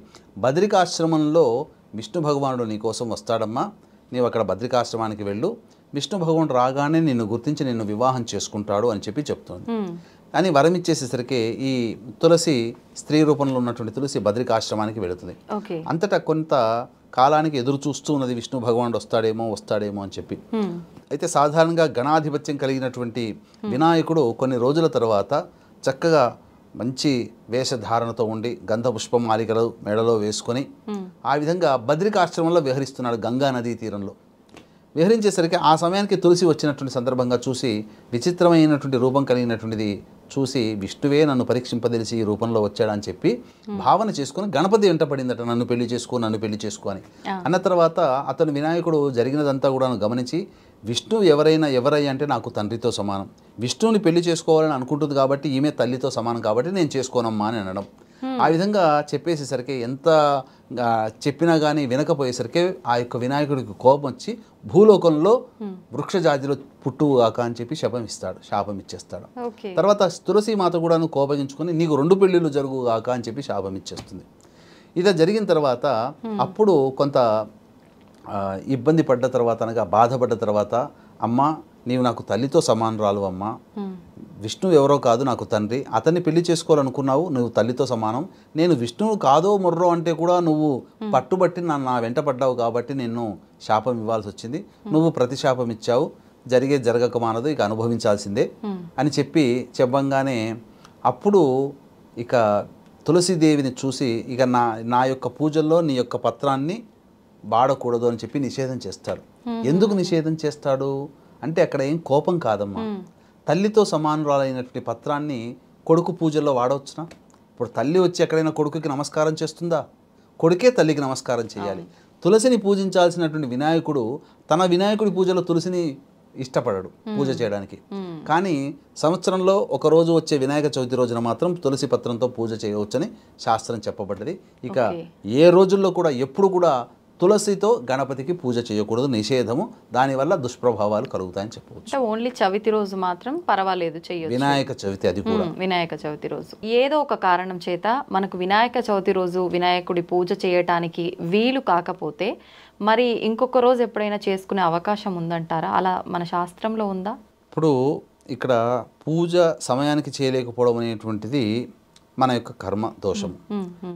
బద్రికాశ్రమంలో విష్ణు భగవానుడు నీ కోసం వస్తాడమ్మా, నీవు అక్కడ బద్రికాశ్రమానికి వెళ్ళు, విష్ణు భగవానుడు రాగానే నిన్ను గుర్తించి నిన్ను వివాహం చేసుకుంటాడు అని చెప్పి చెప్తుంది అని వరం ఇచ్చేసేసరికి ఈ తులసి స్త్రీ రూపంలో ఉన్నటువంటి తులసి బద్రికాశ్రమానికి వెళుతుంది. అంతటా కొంత కాలానికి ఎదురు చూస్తూ ఉన్నది విష్ణు భగవానుడు వస్తాడేమో అని చెప్పి. అయితే సాధారణంగా గణాధిపత్యం కలిగినటువంటి వినాయకుడు కొన్ని రోజుల తర్వాత చక్కగా మంచి వేషధారణతో ఉండి గంధ పుష్పమాలికలు మెడలో వేసుకొని ఆ విధంగా బద్రికాశ్రమంలో విహరిస్తున్నాడు గంగా నదీ తీరంలో. విహరించేసరికి ఆ సమయానికి తులసి వచ్చినటువంటి సందర్భంగా చూసి విచిత్రమైనటువంటి రూపం కలిగినటువంటిది చూసి విష్ణువే నన్ను పరీక్షింపదలిసి ఈ రూపంలో వచ్చాడని చెప్పి భావన చేసుకుని గణపతి వెంట పడిందట, నన్ను పెళ్లి చేసుకో అని. అన్న తర్వాత అతను వినాయకుడు జరిగినదంతా కూడా గమనించి విష్ణువు ఎవరై అంటే నాకు తండ్రితో సమానం, విష్ణువుని పెళ్లి చేసుకోవాలని అనుకుంటుంది కాబట్టి ఈమె తల్లితో సమానం కాబట్టి నేను చేసుకోనమ్మా అని అనడం. ఆ విధంగా చెప్పేసేసరికి ఎంత చెప్పినా కానీ వినకపోయేసరికి ఆ యొక్క వినాయకుడికి కోపం వచ్చి భూలోకంలో వృక్ష జాతిలో పుట్టుగాక అని చెప్పి శాపం ఇచ్చేస్తాడు. తర్వాత తులసి మాత కూడా కోపగించుకొని నీకు 2 పెళ్ళిళ్ళు జరుగుగాక అని చెప్పి శాపం ఇచ్చేస్తుంది. ఇది జరిగిన తర్వాత అప్పుడు కొంత ఇబ్బంది పడ్డ తర్వాత, అనగా బాధపడ్డ తర్వాత, అమ్మ నీవు నాకు తల్లితో సమానరాలు అమ్మా, విష్ణువు ఎవరో కాదు నాకు తండ్రి, అతన్ని పెళ్లి చేసుకోవాలనుకున్నావు, నువ్వు తల్లితో సమానం, నేను విష్ణువు కాదో మొర్రో అంటే కూడా నువ్వు పట్టుబట్టి నా వెంట పడ్డావు కాబట్టి నిన్ను శాపం ఇవ్వాల్సి వచ్చింది, నువ్వు ప్రతిశాపం ఇచ్చావు, జరగక మానదు, ఇక అనుభవించాల్సిందే అని చెప్పంగానే అప్పుడు ఇక తులసీదేవిని చూసి ఇక నా యొక్క పూజల్లో నీ యొక్క పత్రాన్ని వాడకూడదు అని చెప్పి నిషేధం చేస్తాడు. ఎందుకు నిషేధం చేస్తాడు అంటే అక్కడ ఏం కోపం కాదమ్మా, తల్లితో సమానురాలైనటువంటి పత్రాన్ని కొడుకు పూజల్లో వాడవచ్చునా? ఇప్పుడు తల్లి వచ్చి ఎక్కడైనా కొడుకుకి నమస్కారం చేస్తుందా? కొడుకే తల్లికి నమస్కారం చేయాలి. తులసిని పూజించాల్సినటువంటి వినాయకుడు తన వినాయకుడి పూజలో తులసిని ఇష్టపడడు పూజ చేయడానికి. కానీ సంవత్సరంలో ఒక రోజు వచ్చే వినాయక చవితి రోజున మాత్రం తులసి పత్రంతో పూజ చేయవచ్చని శాస్త్రం చెప్పబడ్డది. ఇక ఏ రోజుల్లో కూడా ఎప్పుడు కూడా తులసితో గణపతికి పూజ చేయకూడదు, నిషేధము. దానివల్ల దుష్ప్రభావాలు కలుగుతాయని చెప్పవచ్చు. ఓన్లీ చవితి రోజు మాత్రం పర్వాలేదు చేయొచ్చు. వినాయక చవితి అది కూడా వినాయక చవితి రోజు ఏదో ఒక కారణం చేత మనకు వినాయక చవితి రోజు వినాయకుడి పూజ చేయటానికి వీలు కాకపోతే మరి ఇంకొక రోజు ఎప్పుడైనా చేసుకునే అవకాశం ఉందంటారా? అలా మన శాస్త్రంలో ఉందా? ఇప్పుడు ఇక్కడ పూజ సమయానికి చేయలేకపోవడం అనేటువంటిది మన యొక్క కర్మ దోషం.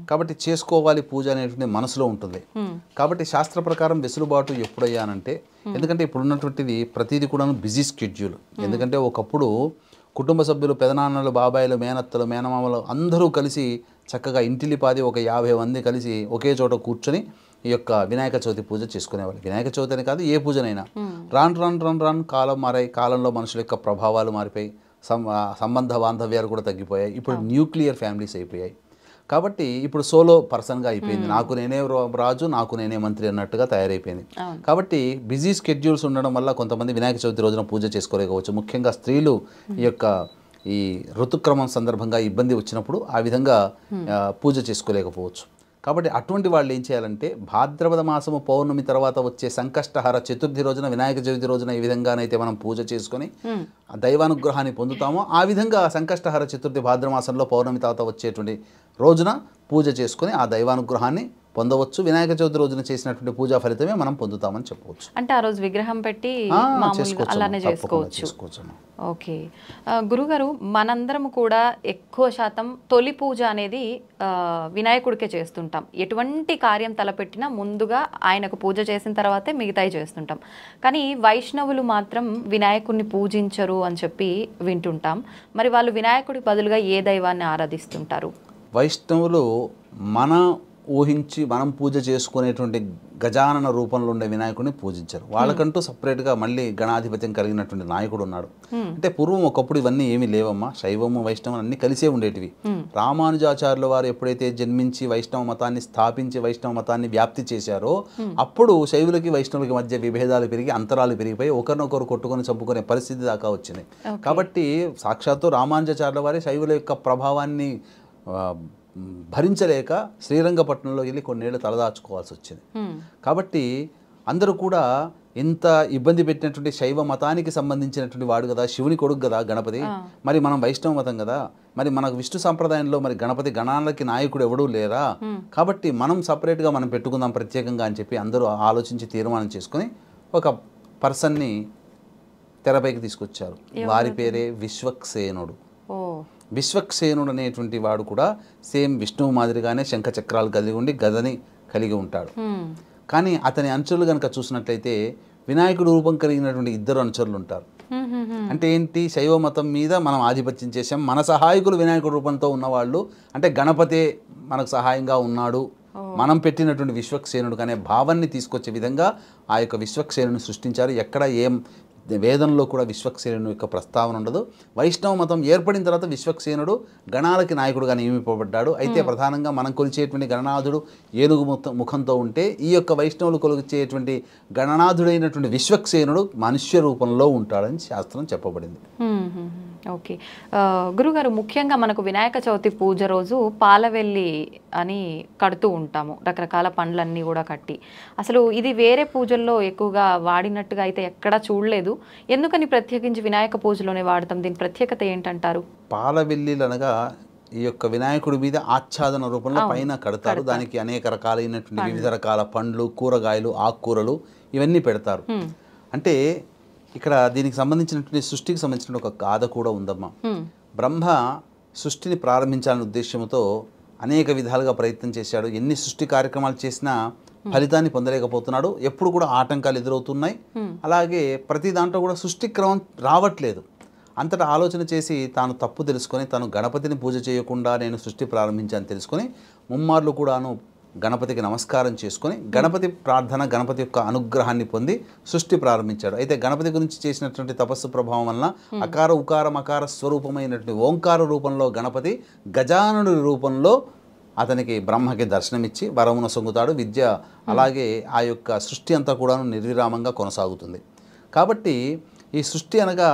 కాబట్టి చేసుకోవాలి పూజ అనేటువంటి మనసులో ఉంటుంది. కాబట్టి శాస్త్ర ప్రకారం వెసులుబాటు ఎప్పుడయ్యానంటే, ఎందుకంటే ఇప్పుడు ఉన్నటువంటిది ప్రతిదీ కూడా బిజీ స్కెడ్యూల్. ఎందుకంటే ఒకప్పుడు కుటుంబ సభ్యులు, పెదనాన్నలు, బాబాయిలు, మేనత్తలు, మేనమామలు అందరూ కలిసి చక్కగా ఇంటిలిపాది ఒక 50 మంది కలిసి ఒకే చోట కూర్చొని ఈ యొక్క వినాయక చవితి పూజ చేసుకునేవాళ్ళు. వినాయక చవితి అని కాదు, ఏ పూజనైనా. రాను కాలం మారాయి. కాలంలో మనుషుల యొక్క ప్రభావాలు మారిపోయి సంబంధ బాంధవ్యాలు కూడా తగ్గిపోయాయి. ఇప్పుడు న్యూక్లియర్ ఫ్యామిలీస్ అయిపోయాయి. కాబట్టి ఇప్పుడు సోలో పర్సన్గా అయిపోయింది. నాకు నేనే రాజు, నాకు నేనే మంత్రి అన్నట్టుగా తయారైపోయింది. కాబట్టి బిజీ స్కెడ్యూల్స్ ఉండడం వల్ల కొంతమంది వినాయక చవితి రోజున పూజ చేసుకోలేకపోవచ్చు. ముఖ్యంగా స్త్రీలు ఈ ఋతుక్రమం సందర్భంగా ఇబ్బంది వచ్చినప్పుడు ఆ విధంగా పూజ చేసుకోలేకపోవచ్చు. కాబట్టి అటువంటి వాళ్ళు ఏం చేయాలంటే, భాద్రపద మాసము పౌర్ణమి తర్వాత వచ్చే సంకష్టహర చతుర్థి రోజున, వినాయక చవితి రోజున ఈ విధంగానైతే మనం పూజ చేసుకొని దైవానుగ్రహాన్ని పొందుతామో, ఆ విధంగా సంకష్టహర చతుర్థి భాద్రమాసంలో పౌర్ణమి తర్వాత వచ్చేటువంటి రోజున పూజ చేసుకొని ఆ దైవానుగ్రహాన్ని పొందవచ్చు. వినాయక చవితి రోజున చేసినటువంటి పూజా ఫలితమే మనం పొందుతామని చెప్పవచ్చు. అంటే ఆ రోజు విగ్రహం పెట్టి అలానే చేసుకోవచ్చు. ఓకే గురుగారు, మనందరం కూడా ఎక్కువ శాతం తొలి పూజ అనేది వినాయకుడికే చేస్తుంటాం. ఎటువంటి కార్యం తలపెట్టినా ముందుగా ఆయనకు పూజ చేసిన తర్వాతే మిగతాయి చేస్తుంటాం. కానీ వైష్ణవులు మాత్రం వినాయకుడిని పూజించరు అని చెప్పి వింటుంటాం. మరి వాళ్ళు వినాయకుడి బదులుగా ఏ దైవాన్ని ఆరాధిస్తుంటారు? వైష్ణవులు ఊహించి మనం పూజ చేసుకునేటువంటి గజానన రూపంలో ఉండే వినాయకుడిని పూజించారు. వాళ్ళకంటూ సపరేట్గా మళ్ళీ గణాధిపత్యం కలిగినటువంటి నాయకుడు ఉన్నాడు. అంటే పూర్వం ఒకప్పుడు ఇవన్నీ ఏమీ లేవమ్మా. శైవము వైష్ణవం అన్ని కలిసే ఉండేటివి. రామానుజాచార్యుల వారు ఎప్పుడైతే జన్మించి వైష్ణవ మతాన్ని స్థాపించి వైష్ణవ మతాన్ని వ్యాప్తి చేశారో, అప్పుడు శైవులకి వైష్ణవులకి మధ్య విభేదాలు పెరిగి అంతరాలు పెరిగిపోయి ఒకరినొకరు కొట్టుకొని చంపుకునే పరిస్థితి దాకా వచ్చింది. కాబట్టి సాక్షాత్తు రామానుజాచార్యుల వారి శైవుల యొక్క ప్రభావాన్ని భరించలేక శ్రీరంగపట్నంలో వెళ్ళి కొన్నేళ్ళు తలదాచుకోవాల్సి వచ్చింది. కాబట్టి అందరూ కూడా ఇంత ఇబ్బంది పెట్టినటువంటి శైవ మతానికి సంబంధించినటువంటి వాడు కదా, శివుని కొడుకు కదా గణపతి, మరి మనం వైష్ణవ మతం కదా, మరి మనకు విష్ణు సంప్రదాయంలో మరి గణపతి గణాలకి నాయకుడు ఎవడూ లేరా, కాబట్టి మనం సపరేట్గా మనం పెట్టుకుందాం ప్రత్యేకంగా అని చెప్పి అందరూ ఆలోచించి తీర్మానం చేసుకుని ఒక పర్సన్ని తెరపైకి తీసుకొచ్చారు. వారి పేరే విశ్వక్సేనుడు. విశ్వక్సేనుడు అనేటువంటి వాడు కూడా సేమ్ విష్ణువు మాదిరిగానే శంఖ చక్రాలు కలిగి ఉండి గదని కలిగి ఉంటాడు. కానీ అతని అనుచరులు కనుక చూసినట్లయితే వినాయకుడు రూపం కలిగినటువంటి 2 అనుచరులు ఉంటారు. అంటే ఏంటి, శైవ మతం మీద మనం ఆధిపత్యం చేసాం, మన సహాయకులు వినాయకుడు రూపంతో ఉన్నవాళ్ళు, అంటే గణపతే మనకు సహాయంగా ఉన్నాడు, మనం పెట్టినటువంటి విశ్వక్సేనుడు అనే భావాన్ని తీసుకొచ్చే విధంగా ఆ యొక్క విశ్వక్సేనుని సృష్టించారు. ఎక్కడ ఏం వేదంలో కూడా విశ్వక్సేనుడు యొక్క ప్రస్తావన ఉండదు. వైష్ణవ మతం ఏర్పడిన తర్వాత విశ్వక్సేనుడు గణాలకి నాయకుడుగా నియమింపబడ్డాడు. అయితే ప్రధానంగా మనం కొలిచేటువంటి గణనాథుడు ఏనుగు ముఖంతో ఉంటే, ఈ యొక్క వైష్ణవులు కొలిచేటువంటి గణనాథుడైనటువంటి విశ్వక్సేనుడు మనుష్య రూపంలో ఉంటాడని శాస్త్రం చెప్పబడింది. ఓకే గురుగారు, ముఖ్యంగా మనకు వినాయక చవితి పూజ రోజు పాలవెల్లి అని కడుతూ ఉంటాము, రకరకాల పండ్లన్నీ కూడా కట్టి. అసలు ఇది వేరే పూజల్లో ఎక్కువగా వాడినట్టుగా అయితే ఎక్కడా చూడలేదు. ఎందుకని ప్రత్యేకించి వినాయక పూజలోనే వాడతాం? దీని ప్రత్యేకత ఏంటంటారు? పాలవెల్లిలు అనగా ఈ యొక్క వినాయకుడి మీద ఆచ్ఛాదన రూపంలో పైన కడతారు. దానికి అనేక రకాలైనటువంటి వివిధ రకాల పండ్లు, కూరగాయలు, ఆకుకూరలు ఇవన్నీ పెడతారు. అంటే ఇక్కడ దీనికి సంబంధించినటువంటి సృష్టికి సంబంధించిన ఒక గాథ కూడా ఉందమ్మా. బ్రహ్మ సృష్టిని ప్రారంభించాలనే ఉద్దేశంతో అనేక విధాలుగా ప్రయత్నం చేశాడు. ఎన్ని సృష్టి కార్యక్రమాలు చేసినా ఫలితాన్ని పొందలేకపోతున్నాడు. ఎప్పుడు కూడా ఆటంకాలు ఎదురవుతున్నాయి. అలాగే ప్రతి దాంట్లో కూడా సృష్టి క్రమం రావట్లేదు. అంతటా ఆలోచన చేసి తాను తప్పు తెలుసుకొని, తాను గణపతిని పూజ చేయకుండా నేను సృష్టి ప్రారంభించాను తెలుసుకొని, ముమ్మార్లు కూడాను గణపతికి నమస్కారం చేసుకొని గణపతి ప్రార్థన, గణపతి యొక్క అనుగ్రహాన్ని పొంది సృష్టి ప్రారంభించాడు. అయితే గణపతి గురించి చేసినటువంటి తపస్సు ప్రభావం వలన అకార ఉకార మకార స్వరూపమైనటువంటి ఓంకార రూపంలో గణపతి గజాననుడి రూపంలో అతనికి బ్రహ్మకి దర్శనమిచ్చి వరమున సొంగుతాడు. విద్య అలాగే ఆ యొక్క సృష్టి అంతా కూడాను నిర్విరామంగా కొనసాగుతుంది. కాబట్టి ఈ సృష్టి అనగా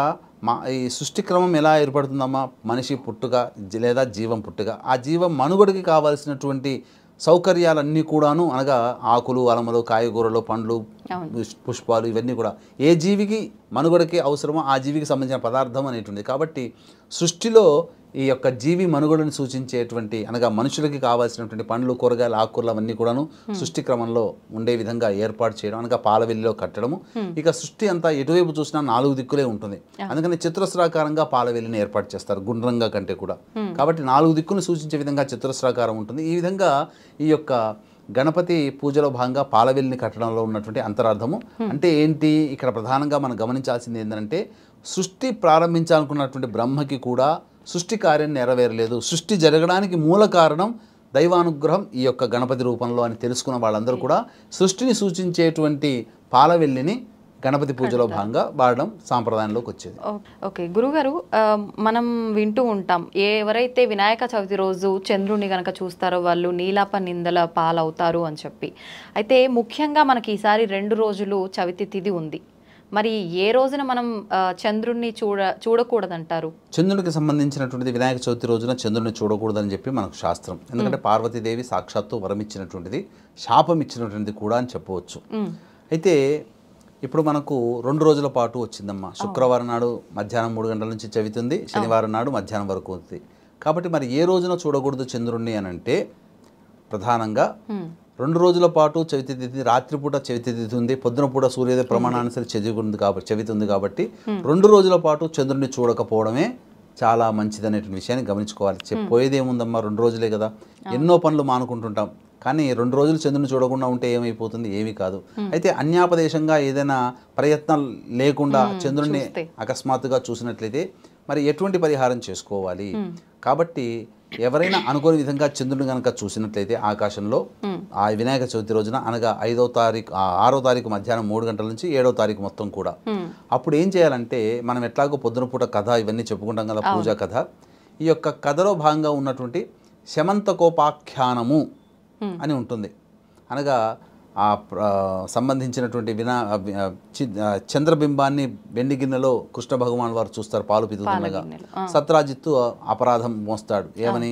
ఈ సృష్టి క్రమం ఎలా ఏర్పడుతుందమ్మా? మనిషి పుట్టుక లేదా జీవం పుట్టుక, ఆ జీవం మనుగడకి కావాల్సినటువంటి సౌకర్యాలన్నీ కూడాను అనగా ఆకులు, అలమలు, కాయగూరలు, పండ్లు, పుష్పాలు, ఇవన్నీ కూడా ఏ జీవికి మనుగడకి అవసరమో ఆ జీవికి సంబంధించిన పదార్థం అనేటువంటిది. కాబట్టి సృష్టిలో ఈ యొక్క జీవి మనుగడను సూచించేటువంటి అనగా మనుషులకి కావాల్సినటువంటి పండ్లు, కూరగాయలు, ఆకుకూరలు అవన్నీ కూడాను సృష్టి క్రమంలో ఉండే విధంగా ఏర్పాటు చేయడం అనగా పాలవెల్లిలో కట్టడము. ఇక సృష్టి అంతా ఎటువైపు చూసినా 4 దిక్కులే ఉంటుంది. అందుకని చతురస్రాకారంగా పాలవెల్లిని ఏర్పాటు చేస్తారు, గుండ్రంగా కంటే కూడా. కాబట్టి 4 దిక్కును సూచించే విధంగా చతురస్రాకారం ఉంటుంది. ఈ విధంగా ఈ యొక్క గణపతి పూజలో భాగంగా పాలవెల్లిని కట్టడంలో ఉన్నటువంటి అంతరార్థము అంటే ఏంటి? ఇక్కడ ప్రధానంగా మనం గమనించాల్సింది ఏంటంటే సృష్టి ప్రారంభించాలనుకున్నటువంటి బ్రహ్మకి కూడా సృష్టి కార్యం నెరవేరలేదు. సృష్టి జరగడానికి మూల కారణం దైవానుగ్రహం ఈ యొక్క గణపతి రూపంలో అని తెలుసుకున్న వాళ్ళందరూ కూడా సృష్టిని సూచించేటువంటి పాలవెల్లిని గణపతి పూజలో భాగంగా వాడడం సాంప్రదాయంలోకి వచ్చేది. ఓకే గురుగారు, మనం వింటూ ఉంటాం ఎవరైతే వినాయక చవితి రోజు చంద్రుని గనక చూస్తారో వాళ్ళు నీలాప నిందల పాలవుతారు అని చెప్పి. అయితే ముఖ్యంగా మనకి ఈసారి 2 రోజులు చవితి తిథి ఉంది. మరి ఏ రోజున మనం చంద్రుడిని చూడకూడదంటారు? చంద్రుడికి సంబంధించినటువంటిది వినాయక చవితి రోజున చంద్రుడిని చూడకూడదని చెప్పి మనకు శాస్త్రం. ఎందుకంటే పార్వతీదేవి సాక్షాత్తు వరం ఇచ్చినటువంటిది, శాపం ఇచ్చినటువంటిది కూడా అని చెప్పవచ్చు. అయితే ఇప్పుడు మనకు 2 రోజుల పాటు వచ్చిందమ్మా. శుక్రవారం నాడు మధ్యాహ్నం 3 గంటల నుంచి చవితి ఉంది, శనివారం నాడు మధ్యాహ్నం వరకు ఉంది. కాబట్టి మరి ఏ రోజున చూడకూడదు చంద్రుడిని అని అంటే ప్రధానంగా 2 రోజుల పాటు చవితి తిథి, రాత్రిపూట చవితి తిథి ఉంది, పొద్దున పూట సూర్యోదయ ప్రమాణానుసరి చవితి ఉంది. కాబట్టి 2 రోజుల పాటు చంద్రుడిని చూడకపోవడమే చాలా మంచిది అనేటువంటి విషయాన్ని గమనించుకోవాలి. పోయేది ఏముందమ్మా, 2 రోజులే కదా, ఎన్నో పనులు మానుకుంటుంటాం. కానీ 2 రోజులు చంద్రుని చూడకుండా ఉంటే ఏమైపోతుంది? ఏమీ కాదు. అయితే అన్యాపదేశంగా ఏదైనా ప్రయత్నం లేకుండా చంద్రుడిని అకస్మాత్తుగా చూసినట్లయితే మరి ఎటువంటి పరిహారం చేసుకోవాలి? కాబట్టి ఎవరైనా అనుకోని విధంగా చంద్రుడిని కనుక చూసినట్లయితే ఆకాశంలో ఆ వినాయక చవితి రోజున అనగా 6వ తారీఖు మధ్యాహ్నం 3 గంటల నుంచి 7వ తారీఖు మొత్తం కూడా అప్పుడు ఏం చేయాలంటే, మనం ఎట్లాగో పొద్దున పూట కథ ఇవన్నీ చెప్పుకుంటాం కదా, పూజా కథ. ఈ యొక్క కథలో భాగంగా ఉన్నటువంటి శమంతకోపాఖ్యానము అని ఉంటుంది. అనగా ఆ సంబంధించినటువంటి చంద్రబింబాన్ని వెండి గిన్నెలో కృష్ణ భగవాన్ వారు చూస్తారు పాలు పితుతుండగా. సత్రాజిత్తు అపరాధం మోస్తాడు ఏమని,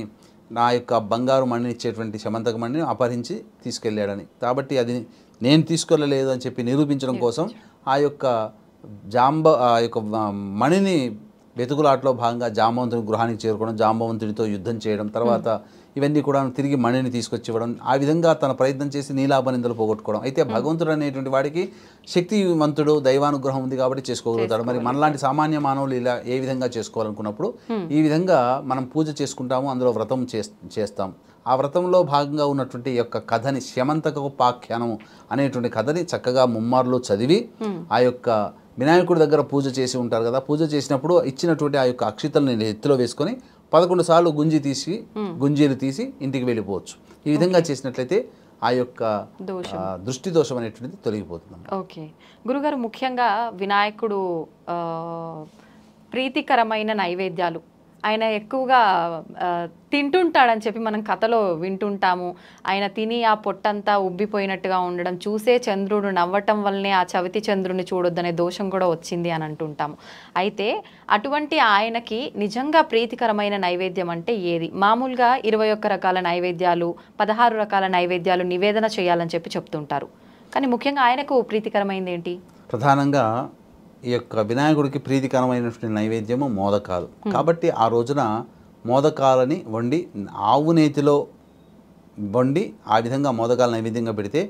నా యొక్క బంగారు మణిని ఇచ్చేటువంటి శమంతక మణిని అపహరించి తీసుకెళ్ళాడని. కాబట్టి అది నేను తీసుకెళ్ళలేదు అని చెప్పి నిరూపించడం కోసం ఆ యొక్క మణిని వెతుకులాటలో భాగంగా జాంబవంతుని గృహానికి చేరుకోవడం, జాంబవంతునితో యుద్ధం చేయడం, తర్వాత ఇవన్నీ కూడా తిరిగి మణిని తీసుకొచ్చి ఇవ్వడం, ఆ విధంగా తన ప్రయత్నం చేసి నీలాపనిందలు పోగొట్టుకోవడం. అయితే భగవంతుడు అనేటువంటి వాడికి శక్తివంతుడు, దైవానుగ్రహం ఉంది కాబట్టి చేసుకోగలుగుతాడు. మరి మనలాంటి సామాన్య మానవులు ఇలా ఏ విధంగా చేసుకోవాలనుకున్నప్పుడు ఈ విధంగా మనం పూజ చేసుకుంటాము, అందులో వ్రతం చేస్తాం. ఆ వ్రతంలో భాగంగా ఉన్నటువంటి యొక్క కథని, శమంతకోపాఖ్యానము అనేటువంటి కథని చక్కగా ముమ్మార్లు చదివి ఆ యొక్క వినాయకుడి దగ్గర పూజ చేసి ఉంటారు కదా, పూజ చేసినప్పుడు ఇచ్చినటువంటి ఆ యొక్క అక్షితలను ఎత్తులో వేసుకొని 11 సార్లు గుంజీలు తీసి ఇంటికి వెళ్ళిపోవచ్చు. ఈ విధంగా చేసినట్లయితే ఆ యొక్క దృష్టి దోషం అనేటువంటిది తొలగిపోతుంది. ఓకే గురుగారు, ముఖ్యంగా వినాయకుడు ప్రీతికరమైన నైవేద్యాలు ఆయన ఎక్కువగా తింటుంటాడని చెప్పి మనం కథలో వింటుంటాము. ఆయన తిని ఆ పొట్టంతా ఉబ్బిపోయినట్టుగా ఉండడం చూసే చంద్రుడు నవ్వటం వల్లనే ఆ చవితి చంద్రుడిని చూడొద్దనే దోషం కూడా వచ్చింది అని అంటుంటాము. అయితే అటువంటి ఆయనకి నిజంగా ప్రీతికరమైన నైవేద్యం అంటే ఏది? మామూలుగా 21 రకాల నైవేద్యాలు, 16 రకాల నైవేద్యాలు నివేదన చేయాలని చెప్పి చెప్తుంటారు. కానీ ముఖ్యంగా ఆయనకు ప్రీతికరమైనది ఏంటి? ప్రధానంగా ఈ యొక్క వినాయకుడికి ప్రీతికరమైనటువంటి నైవేద్యము మోదకాలు. కాబట్టి ఆ రోజున మోదకాలని వండి ఆవు నేతిలో వండి ఆ విధంగా మోదకాల నైవేద్యంగా పెడితే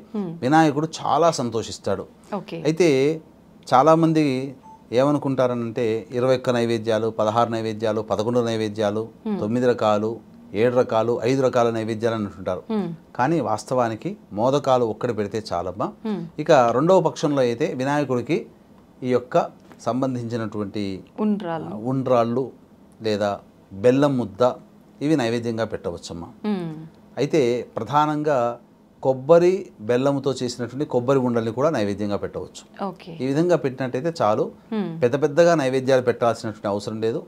వినాయకుడు చాలా సంతోషిస్తాడు. అయితే చాలామంది ఏమనుకుంటారనంటే 21 నైవేద్యాలు, 16 నైవేద్యాలు, 11 నైవేద్యాలు, 9 రకాలు, 7 రకాలు, 5 రకాల నైవేద్యాలు అంటుంటారు. కానీ వాస్తవానికి మోదకాలు ఒక్కటి పెడితే చాలమ్మా. ఇక రెండవ పక్షంలో అయితే వినాయకుడికి ఈ యొక్క సంబంధించినటువంటి ఉండ్రాళ్ళు లేదా బెల్లం ముద్ద ఇవి నైవేద్యంగా పెట్టవచ్చమ్మా. అయితే ప్రధానంగా కొబ్బరి బెల్లముతో చేసినటువంటి కొబ్బరి ఉండల్ని కూడా నైవేద్యంగా పెట్టవచ్చు. ఈ విధంగా పెట్టినట్టయితే చాలు. పెద్ద పెద్దగా నైవేద్యాలు పెట్టాల్సినటువంటి అవసరం లేదు.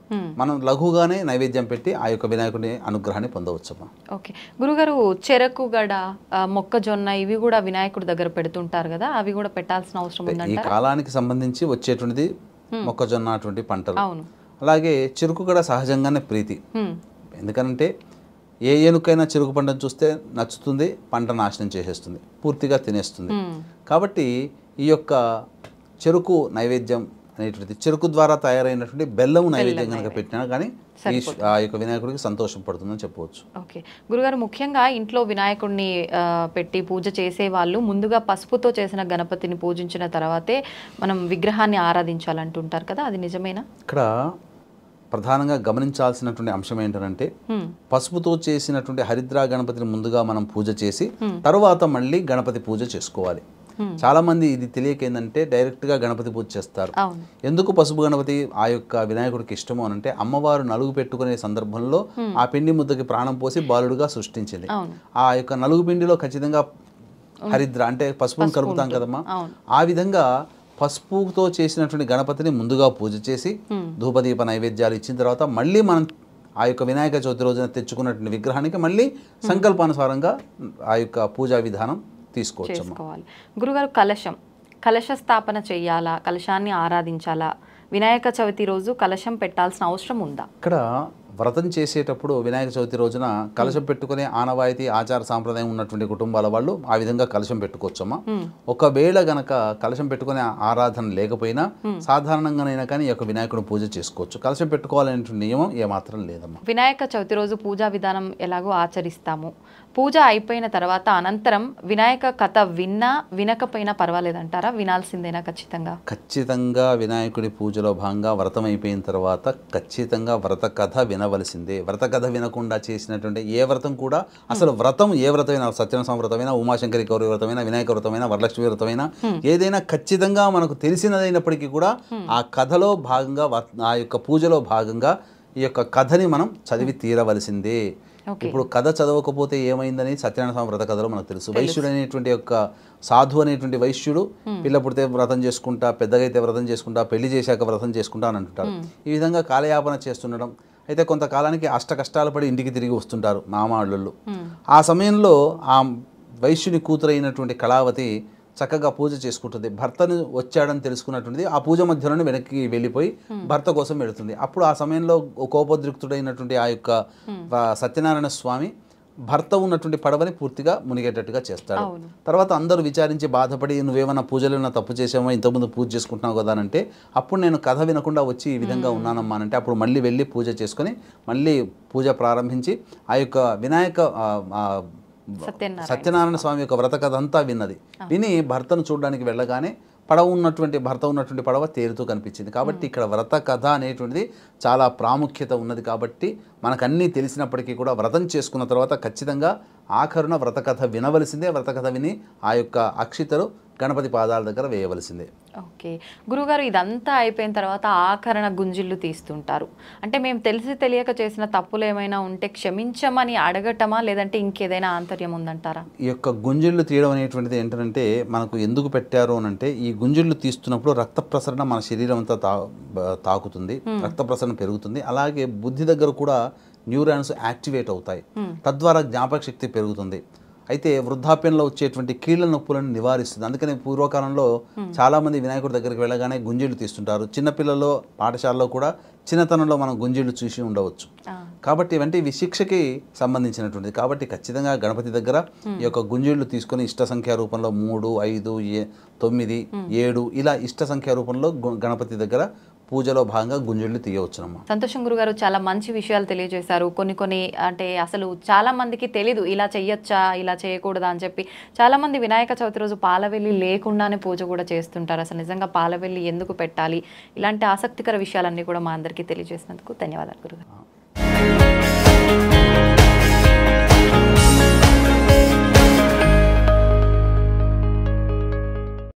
మనం లఘుగానే నైవేద్యం పెట్టి ఆ యొక్క వినాయకుడి అనుగ్రహాన్ని పొందవచ్చమ్మా. ఓకే గురుగారు, చెరకు గడ, మొక్కజొన్న ఇవి కూడా వినాయకుడి దగ్గర పెడుతుంటారు కదా, అవి కూడా పెట్టాల్సిన అవసరం ఉందంటారా? ఈ కాలానికి సంబంధించి వచ్చేటువంటిది మొక్కజొన్న అటువంటి పంటలు. అవును. అలాగే చెరుకు కూడా సహజంగానే ప్రీతి. ఎందుకంటే ఏ ఏనుకైనా చెరుకు పంటను చూస్తే నచ్చుతుంది, పంట నాశనం చేసేస్తుంది, పూర్తిగా తినేస్తుంది. కాబట్టి ఈ యొక్క చెరుకు నైవేద్యం అనేటువంటిది, చెరుకు ద్వారా తయారైనటువంటి బెల్లం నైవేద్యం కనుక పెట్టినా కానీ ఆ యొక్క వినాయకుడికి సంతోషం పడుతుందని చెప్పవచ్చు. ఓకే గురుగారు, ముఖ్యంగా ఇంట్లో వినాయకుడిని పెట్టి పూజ చేసే వాళ్ళు ముందుగా పసుపుతో చేసిన గణపతిని పూజించిన తర్వాతే మనం విగ్రహాన్ని ఆరాధించాలంటుంటారు కదా, అది నిజమేనా? ఇక్కడ ప్రధానంగా గమనించాల్సినటువంటి అంశం ఏంటంటే పసుపుతో చేసినటువంటి హరిద్రా గణపతిని ముందుగా మనం పూజ చేసి తర్వాత మళ్ళీ గణపతి పూజ చేసుకోవాలి. చాలా మంది ఇది తెలియక ఏంటంటే డైరెక్ట్ గా గణపతి పూజ చేస్తారు. ఎందుకు పసుపు గణపతి ఆ యొక్క వినాయకుడికి ఇష్టము అనంటే అమ్మవారు నలుగు పెట్టుకునే సందర్భంలో ఆ పిండి ముద్దకి ప్రాణం పోసి బాలుడుగా సృష్టించింది. ఆ యొక్క నలుగు పిండిలో ఖచ్చితంగా హరిద్ర అంటే పసుపును కలుపుతాం కదమ్మా, ఆ విధంగా పసుపుతో చేసినటువంటి గణపతిని ముందుగా పూజ చేసి ధూపదీప నైవేద్యాలు ఇచ్చిన తర్వాత మళ్ళీ మనం ఆ యొక్క వినాయక చవితి రోజున తెచ్చుకున్నటువంటి విగ్రహానికి మళ్ళీ సంకల్పానుసారంగా ఆ యొక్క పూజా విధానం తీసుకోవాలి. గురుగారు, కలశ స్థాపన చేయాలా, కలశాన్ని ఆరాధించాలా, వినాయక చవితి రోజు కలశం పెట్టాల్సిన అవసరం ఉందా? ఇక్కడ వ్రతం చేసేటప్పుడు వినాయక చవితి రోజున కలశం పెట్టుకునే ఆనవాయితీ ఆచార సాంప్రదాయం ఉన్నటువంటి కుటుంబాల వాళ్ళు ఆ విధంగా కలశం పెట్టుకోవచ్చమ్మా. ఒకవేళ గనక కలశం పెట్టుకునే ఆరాధన లేకపోయినా సాధారణంగానైనా కానీ ఈ యొక్క వినాయకుడు పూజ చేసుకోవచ్చు. కలశం పెట్టుకోవాలనే నియమం ఏమాత్రం లేదమ్మా. వినాయక చవితి రోజు పూజా విధానం ఎలాగో ఆచరిస్తాము, పూజ అయిపోయిన తర్వాత అనంతరం వినాయక కథ విన్నా వినకపోయినా పర్వాలేదంటారా? వినాల్సిందేనా ఖచ్చితంగా? ఖచ్చితంగా వినాయకుడి పూజలో భాగంగా వ్రతం అయిపోయిన తర్వాత ఖచ్చితంగా వ్రత కథ వినవలసిందే. వ్రత కథ వినకుండా చేసినటువంటి ఏ వ్రతం కూడా, అసలు వ్రతం ఏ వ్రతమైనా, సత్యనారాయణ వ్రతమైనా, ఉమాశంకరి గౌరి వ్రతమైనా, వినాయక వ్రతమైనా, వరలక్ష్మి వ్రతమైనా, ఏదైనా ఖచ్చితంగా మనకు తెలిసినదైనప్పటికీ కూడా ఆ కథలో భాగంగా ఆ యొక్క పూజలో భాగంగా ఈ యొక్క కథని మనం చదివి తీరవలసిందే. ఇప్పుడు కథ చదవకపోతే ఏమైందని సత్యనారాయణ స్వామి వ్రత కథలో మనకు తెలుసు. వైశ్యుడు అనేటువంటి యొక్క సాధు అనేటువంటి వైశ్యుడు పిల్ల పుడితే వ్రతం చేసుకుంటా, పెద్దగా అయితే వ్రతం చేసుకుంటా, పెళ్లి చేశాక వ్రతం చేసుకుంటా అని అంటుంటారు. ఈ విధంగా కాలయాపన చేస్తుండడం. అయితే కొంతకాలానికి అష్ట కష్టాలు పడి ఇంటికి తిరిగి వస్తుంటారు మామాళ్ళు. ఆ సమయంలో ఆ వైశ్యుని కూతురైనటువంటి కళావతి చక్కగా పూజ చేసుకుంటుంది. భర్తను వచ్చాడని తెలుసుకున్నటువంటిది ఆ పూజ మధ్యలోనే వెనక్కి వెళ్ళిపోయి భర్త కోసం వెళుతుంది. అప్పుడు ఆ సమయంలో కోపోద్రిక్తుడైనటువంటి ఆ యొక్క సత్యనారాయణ స్వామి భర్త ఉన్నటువంటి పడవని పూర్తిగా మునిగేటట్టుగా చేస్తాడు. తర్వాత అందరూ విచారించి బాధపడి నువ్వేమన్నా పూజలు ఏమైనా తప్పు చేసామో, ఇంతకుముందు పూజ చేసుకుంటున్నావు కదా అంటే, అప్పుడు నేను కథ వినకుండా వచ్చి ఈ విధంగా ఉన్నానమ్మా అంటే అప్పుడు మళ్ళీ వెళ్ళి పూజ చేసుకొని మళ్ళీ పూజ ప్రారంభించి ఆ యొక్క వినాయక సత్యనారాయణ స్వామి యొక్క వ్రత కథ అంతా విని భర్తను చూడడానికి వెళ్ళగానే భర్త ఉన్నటువంటి పడవ తేలుతూ కనిపించింది. కాబట్టి ఇక్కడ వ్రత కథ అనేటువంటిది చాలా ప్రాముఖ్యత ఉన్నది. కాబట్టి మనకన్నీ తెలిసినప్పటికీ కూడా వ్రతం చేసుకున్న తర్వాత ఖచ్చితంగా ఆఖరున వ్రత కథ వినవలసిందే. వ్రత కథ విని ఆ యొక్క అక్షితలు గణపతి పాదాల దగ్గర వేయవలసిందే. ఓకే గురుగారు, ఇదంతా అయిపోయిన తర్వాత ఆఖరణ గుంజిళ్ళు తీస్తుంటారు. అంటే మేము తెలిసి తెలియక చేసిన తప్పులు ఏమైనా ఉంటే క్షమించమని అడగటమా, లేదంటే ఇంకేదైనా ఆంతర్యం ఉందంటారా? ఈ యొక్క గుంజిళ్ళు తీయడం అనేటువంటిది ఏంటంటే మనకు ఎందుకు పెట్టారు అని అంటే, ఈ గుంజిళ్ళు తీస్తున్నప్పుడు రక్త ప్రసరణ మన శరీరం అంతా తాకుతుంది, రక్త ప్రసరణ పెరుగుతుంది. అలాగే బుద్ధి దగ్గర కూడా న్యూరాన్స్ యాక్టివేట్ అవుతాయి, తద్వారా జ్ఞాపక శక్తి పెరుగుతుంది. అయితే వృద్ధాప్యంలో వచ్చేటువంటి కీళ్ళ నొప్పులను నివారిస్తుంది. అందుకని పూర్వకాలంలో చాలామంది వినాయకుడి దగ్గరికి వెళ్ళగానే గుంజీళ్ళు తీస్తుంటారు. చిన్నపిల్లల్లో పాఠశాలలో కూడా చిన్నతనంలో మనం గుంజీళ్ళు చూసి ఉండవచ్చు. కాబట్టి ఇవంటి విశిక్షకి సంబంధించినటువంటిది. కాబట్టి ఖచ్చితంగా గణపతి దగ్గర ఈ యొక్క గుంజీళ్ళు తీసుకొని ఇష్ట సంఖ్యా రూపంలో 3, 5, 9, 7 ఇలా ఇష్ట సంఖ్యా రూపంలో గణపతి దగ్గర పూజలో భాగంగా గుంజీళ్ళు తీయవచ్చునమ్మా. సంతోషం గురుగారు, చాలా మంచి విషయాలు తెలియజేశారు. కొన్ని అంటే అసలు చాలా మందికి తెలీదు ఇలా చెయ్యొచ్చా, ఇలా చేయకూడదా అని చెప్పి. చాలా మంది వినాయక చవితి రోజు పాలవెల్లి లేకుండానే పూజ కూడా చేస్తుంటారు. అసలు నిజంగా పాలవెల్లి ఎందుకు పెట్టాలి, ఇలాంటి ఆసక్తికర విషయాలన్నీ కూడా మా అందరికీ తెలియజేసినందుకు ధన్యవాదాలు గురుగారు.